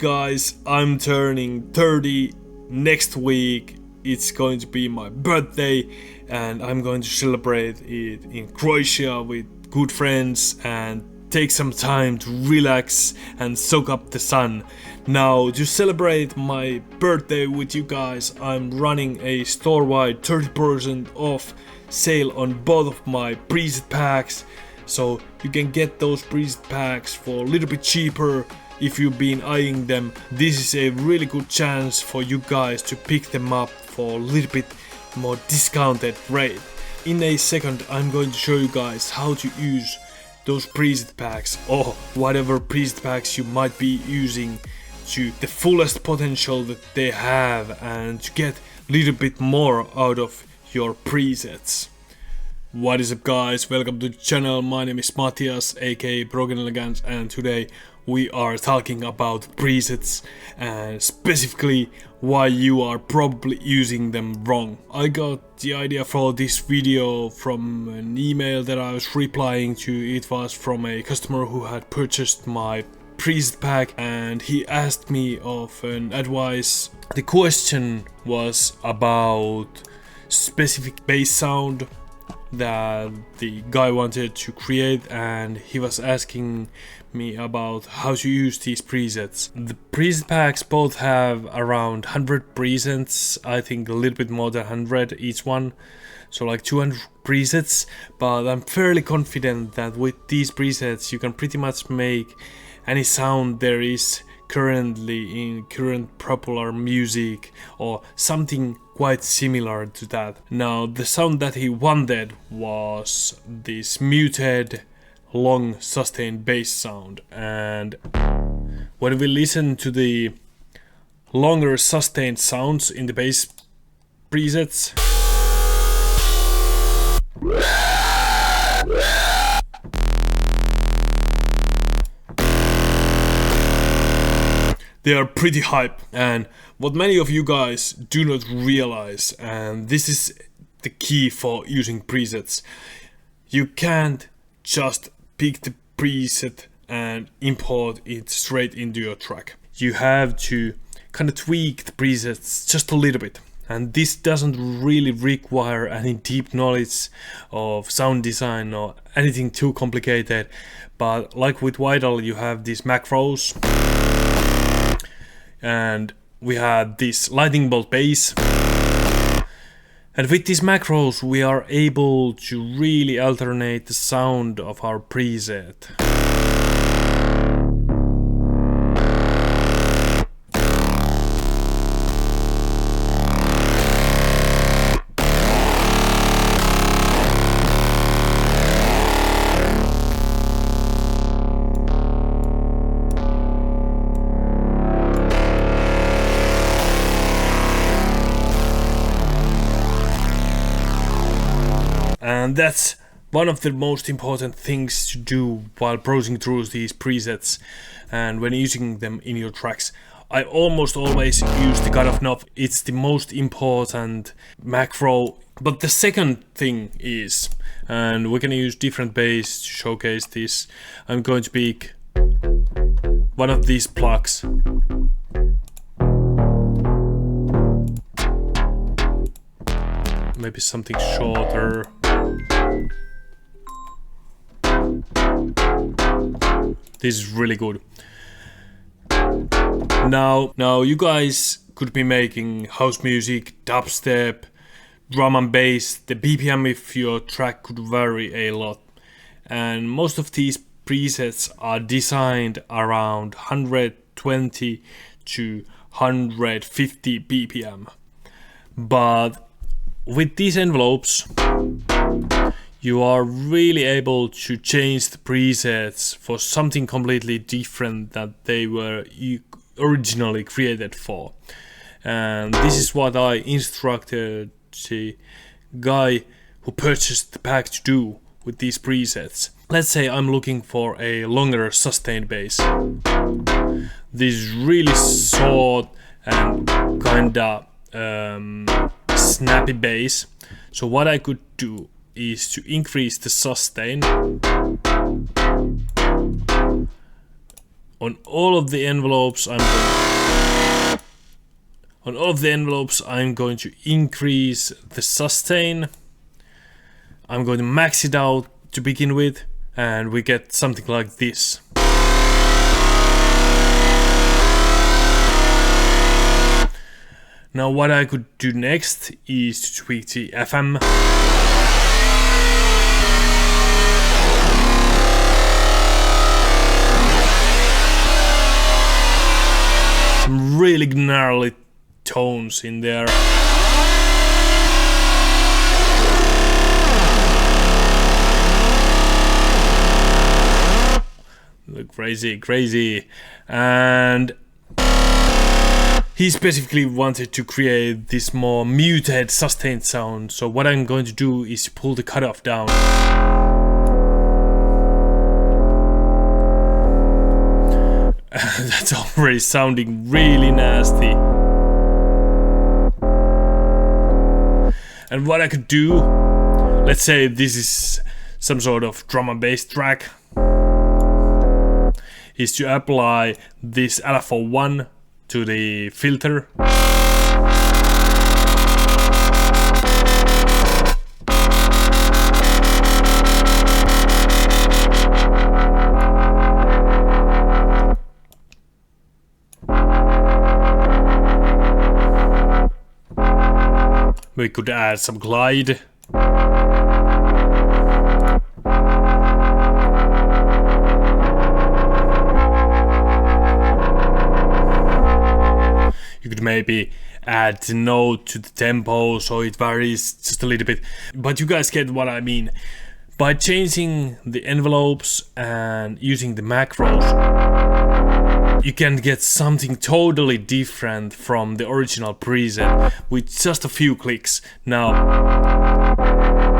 Guys, I'm turning 30 next week. It's going to be my birthday and I'm going to celebrate it in Croatia with good friends and take some time to relax and soak up the sun. Now, to celebrate my birthday with you guys, I'm running a store-wide 30% off sale on both of my preset packs. So you can get those preset packs for a little bit cheaper. If you've been eyeing them, this is a really good chance for you guys to pick them up for a little bit more discounted rate. In a second, I'm going to show you guys how to use those preset packs or whatever preset packs you might be using to the fullest potential that they have and to get a little bit more out of your presets. What is up, guys? Welcome to the channel. My name is Matthias, aka Elegance, and today we are talking about presets and specifically why you are probably using them wrong. I got the idea for this video from an email that I was replying to. It was from a customer who had purchased my preset pack and he asked me of an advice. The question was about specific bass sound that the guy wanted to create, and he was asking me about how to use these presets. The preset packs both have around 100 presets, I think a little bit more than 100 each one, so like 200 presets, but I'm fairly confident that with these presets you can pretty much make any sound there is currently in current popular music or something quite similar to that. Now, the sound that he wanted was this muted, long, sustained bass sound, and when we listen to the longer sustained sounds in the bass presets, they are pretty hype. And what many of you guys do not realize, and this is the key for using presets, you can't just pick the preset and import it straight into your track. You have to kind of tweak the presets just a little bit. And this doesn't really require any deep knowledge of sound design or anything too complicated. But like with Vital, you have these macros, and we had this lightning bolt bass, and with these macros we are able to really alternate the sound of our preset. And that's one of the most important things to do while browsing through these presets and when using them in your tracks. I almost always use the cutoff knob. It's the most important macro. But the second thing is, and we're gonna use different bass to showcase this, I'm going to pick one of these plugs. Maybe something shorter. This is really good. Now you guys could be making house music, dubstep, drum and bass. The BPM of your track could vary a lot, and most of these presets are designed around 120 to 150 BPM. But with these envelopes, you are really able to change the presets for something completely different that they were originally created for. And this is what I instructed the guy who purchased the pack to do with these presets. Let's say I'm looking for a longer sustained bass. This is really short and kinda snappy bass. So what I could do is to increase the sustain on all of the envelopes I'm going to increase the sustain. I'm going to max it out to begin with, and we get something like this. Now what I could do next is to tweak the FM. Some really gnarly tones in there. Look crazy. And he specifically wanted to create this more muted sustained sound. So what I'm going to do is pull the cutoff down. That's already sounding really nasty. And what I could do, let's say this is some sort of drum and bass track, is to apply this alpha 1 to the filter. We could add some glide. You could maybe add the note to the tempo so it varies just a little bit. But you guys get what I mean. By changing the envelopes and using the macros, you can get something totally different from the original preset with just a few clicks. Now,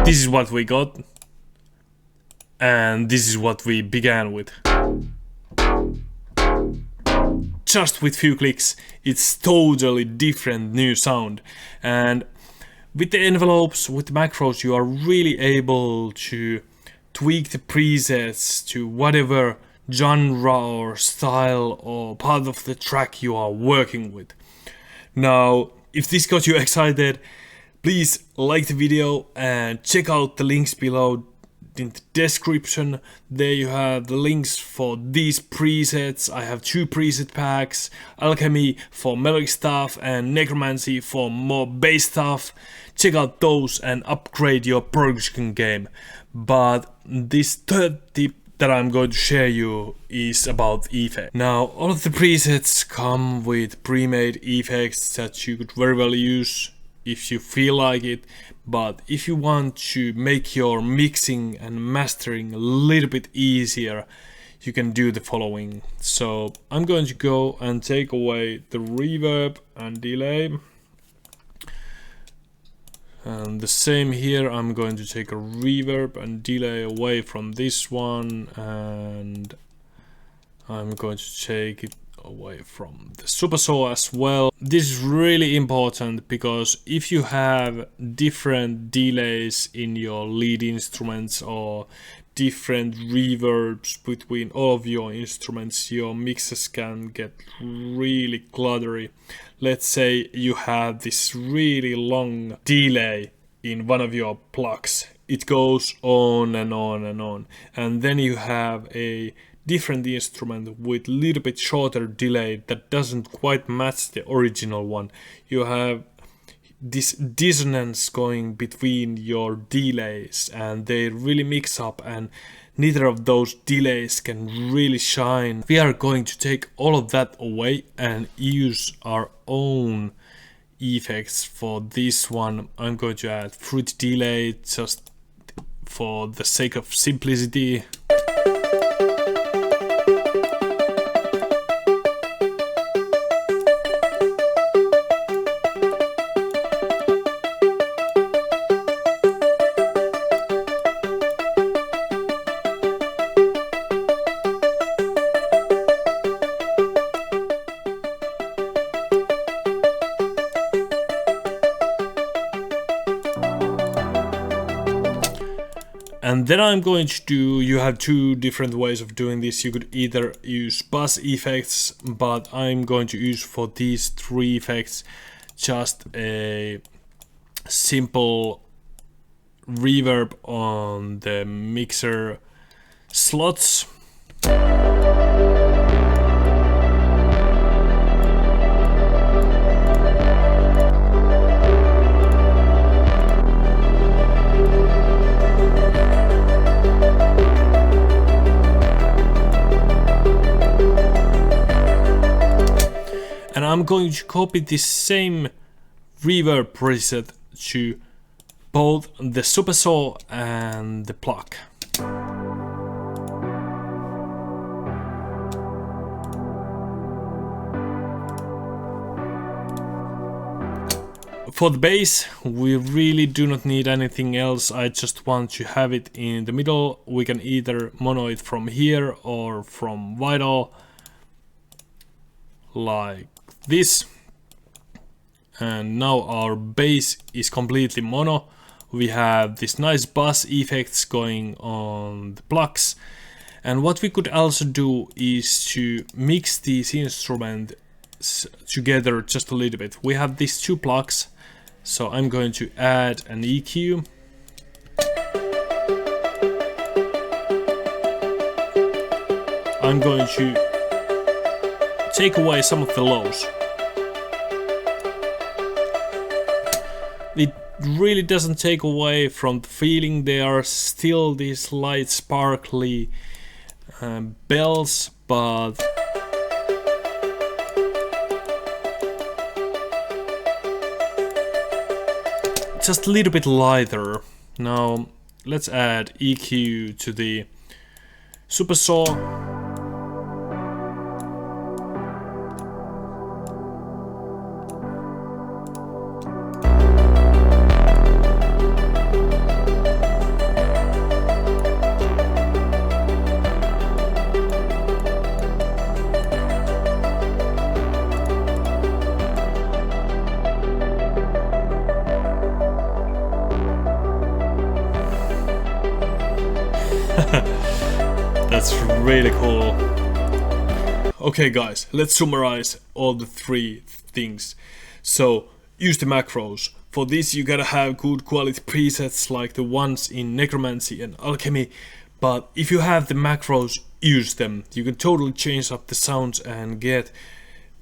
this is what we got, and this is what we began with. Just with few clicks, it's totally different new sound. And with the envelopes, with the macros, you are really able to tweak the presets to whatever genre or style or part of the track you are working with. Now, if this got you excited, please like the video and check out the links below in the description. There you have the links for these presets. I have 2 preset packs, Alchemy for melodic stuff and Necromancy for more bass stuff. Check out those and upgrade your production game. But this third tip that I'm going to share you is about effects. Now, all of the presets come with pre-made effects that you could very well use if you feel like it, but if you want to make your mixing and mastering a little bit easier, you can do the following. So I'm going to go and take away the reverb and delay. And the same here, I'm going to take a reverb and delay away from this one, and I'm going to take it away from the super saw as well. This is really important because if you have different delays in your lead instruments or different reverbs between all of your instruments, your mixes can get really cluttery. Let's say you have this really long delay in one of your plugs. It goes on and on and on, and then you have a different instrument with little bit shorter delay that doesn't quite match the original one. You have this dissonance going between your delays, and they really mix up, and neither of those delays can really shine. We are going to take all of that away and use our own effects for this one. I'm going to add fruit delay just for the sake of simplicity. And then I'm going to do, you have two different ways of doing this. You could either use buzz effects, but I'm going to use for these three effects just a simple reverb on the mixer slots. And I'm going to copy this same reverb preset to both the super saw and the plug. For the bass, we really do not need anything else. I just want to have it in the middle. We can either mono it from here or from vital, like this. And now our bass is completely mono. We have this nice bass effects going on the plugs. And what we could also do is to mix these instruments together just a little bit. We have these two plugs, so I'm going to add an EQ. I'm going to take away some of the lows. It really doesn't take away from the feeling. There are still these light sparkly bells, but just a little bit lighter. Now let's add EQ to the super saw. That's really cool. Okay guys, let's summarize all the three things. So, use the macros. For this you gotta have good quality presets like the ones in Necromancy and Alchemy. But if you have the macros, use them. You can totally change up the sounds and get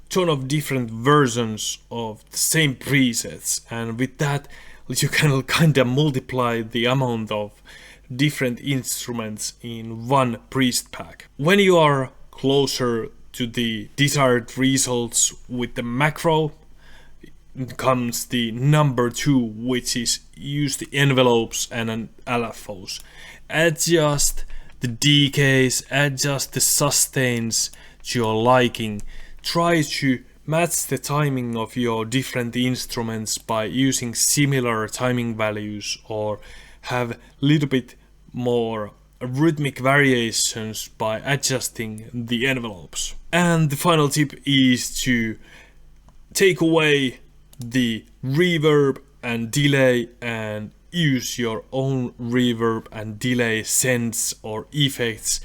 ton of different versions of the same presets. And with that, you can kinda multiply the amount of different instruments in one preset pack. When you are closer to the desired results with the macro, comes the number 2, which is use the envelopes and an LFOs. Adjust the decays, adjust the sustains to your liking. Try to match the timing of your different instruments by using similar timing values, or have little bit more rhythmic variations by adjusting the envelopes. And the final tip is to take away the reverb and delay and use your own reverb and delay sends or effects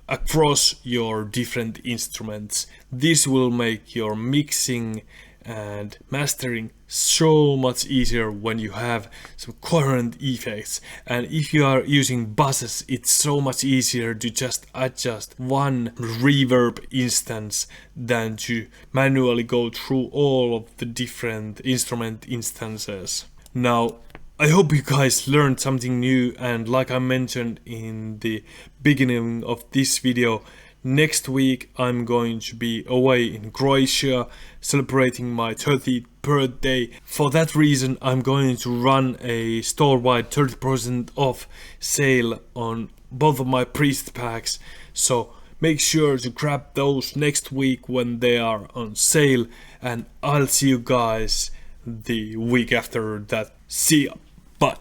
across your different instruments. This will make your mixing and mastering so much easier when you have some coherent effects. And if you are using buzzes, it's so much easier to just adjust one reverb instance than to manually go through all of the different instrument instances. Now, I hope you guys learned something new, and like I mentioned in the beginning of this video, next week I'm going to be away in Croatia celebrating my 30th birthday. For that reason, I'm going to run a store-wide 30% off sale on both of my preset packs. So make sure to grab those next week when they are on sale, and I'll see you guys the week after that. See ya. Bye.